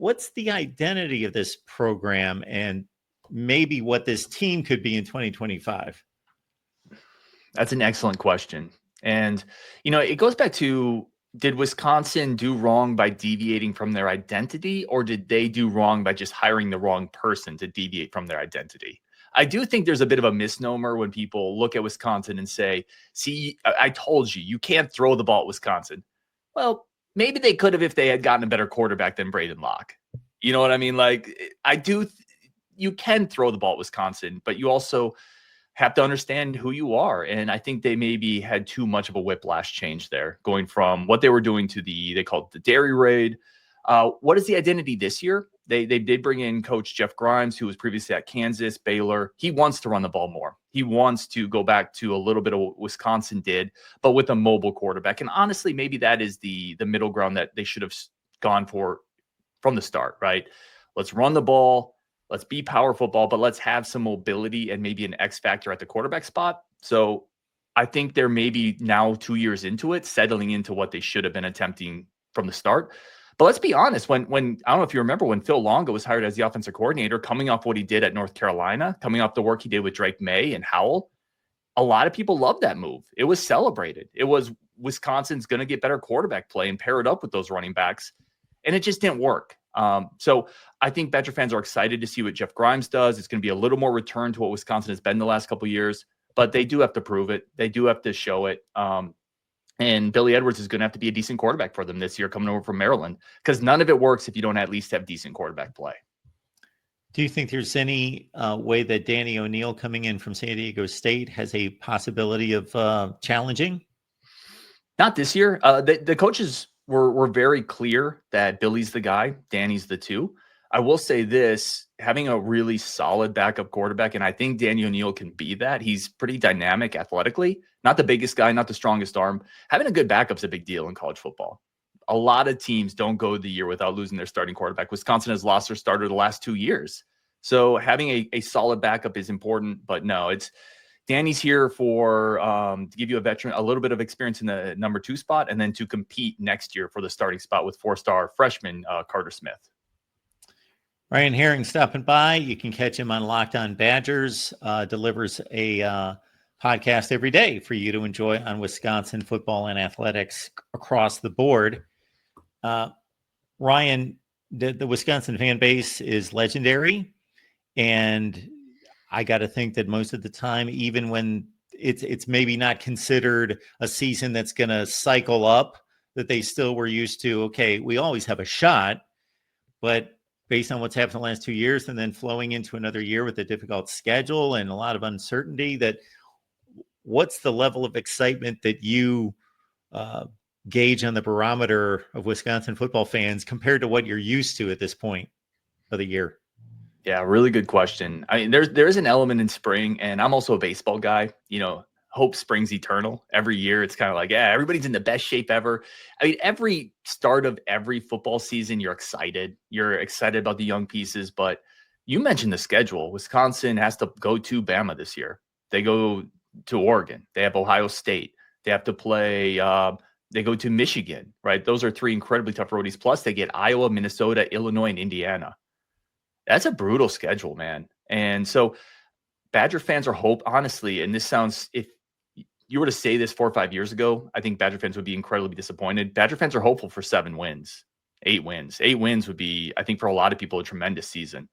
what's the identity of this program and maybe what this team could be in 2025? That's an excellent question. And, it goes back to, did Wisconsin do wrong by deviating from their identity, or did they do wrong by just hiring the wrong person to deviate from their identity? I do think there's a bit of a misnomer when people look at Wisconsin and say, see, I told you, you can't throw the ball at Wisconsin. Well, maybe they could have if they had gotten a better quarterback than Braden Locke. You know what I mean? Like, you can throw the ball at Wisconsin, but you also have to understand who you are. And I think they maybe had too much of a whiplash change there, going from what they were doing to they called it the dairy raid. What is the identity this year? They did bring in Coach Jeff Grimes, who was previously at Kansas, Baylor. He wants to run the ball more. He wants to go back to a little bit of what Wisconsin did, but with a mobile quarterback. And honestly, maybe that is the middle ground that they should have gone for from the start, right? Let's run the ball. Let's be power football, but let's have some mobility and maybe an X factor at the quarterback spot. So I think they're maybe now 2 years into it, settling into what they should have been attempting from the start. But let's be honest, when I don't know if you remember when Phil Longo was hired as the offensive coordinator, coming off what he did at North Carolina, coming off the work he did with Drake May and Howell, a lot of people loved that move. It was celebrated. It was Wisconsin's going to get better quarterback play and pair it up with those running backs. And it just didn't work. So I think Badger fans are excited to see what Jeff Grimes does. It's going to be a little more return to what Wisconsin has been the last couple of years, but they do have to prove it. They do have to show it. And Billy Edwards is going to have to be a decent quarterback for them this year coming over from Maryland, because none of it works if you don't at least have decent quarterback play. Do you think there's any way that Danny O'Neil coming in from San Diego State has a possibility of challenging? Not this year. The coaches were very clear that Billy's the guy, Danny's the two. I will say this, having a really solid backup quarterback, and I think Danny O'Neil can be that. He's pretty dynamic athletically, not the biggest guy, not the strongest arm. Having a good backup's a big deal in college football. A lot of teams don't go the year without losing their starting quarterback. Wisconsin has lost their starter the last 2 years. So having a solid backup is important, but no, Danny's here for to give you a veteran a little bit of experience in the number 2 spot, and then to compete next year for the starting spot with 4-star freshman Carter Smith. Ryan Herring stopping by. You can catch him on Locked On Badgers. Delivers a podcast every day for you to enjoy on Wisconsin football and athletics across the board. Ryan, the Wisconsin fan base is legendary, and I got to think that most of the time, even when it's maybe not considered a season that's going to cycle up, that they still were used to, okay, we always have a shot, but based on what's happened the last 2 years and then flowing into another year with a difficult schedule and a lot of uncertainty, that what's the level of excitement that you gauge on the barometer of Wisconsin football fans compared to what you're used to at this point of the year? Yeah, really good question. I mean, there is an element in spring, and I'm also a baseball guy. Hope springs eternal. Every year, it's kind of like, yeah, everybody's in the best shape ever. I mean, every start of every football season, you're excited. You're excited about the young pieces, but you mentioned the schedule. Wisconsin has to go to Bama this year. They go to Oregon. They have Ohio State. They have to play. They go to Michigan, right? Those are 3 incredibly tough roadies. Plus, they get Iowa, Minnesota, Illinois, and Indiana. That's a brutal schedule, man. And so Badger fans are honestly, and this sounds, if you were to say this 4 or 5 years ago, I think Badger fans would be incredibly disappointed. Badger fans are hopeful for 7 wins, 8 wins. 8 wins would be, I think, for a lot of people, a tremendous season.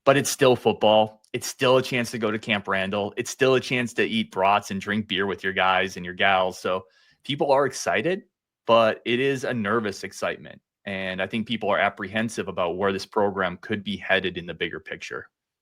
But it's still football. It's still a chance to go to Camp Randall. It's still a chance to eat brats and drink beer with your guys and your gals. So people are excited, but it is a nervous excitement. And I think people are apprehensive about where this program could be headed in the bigger picture.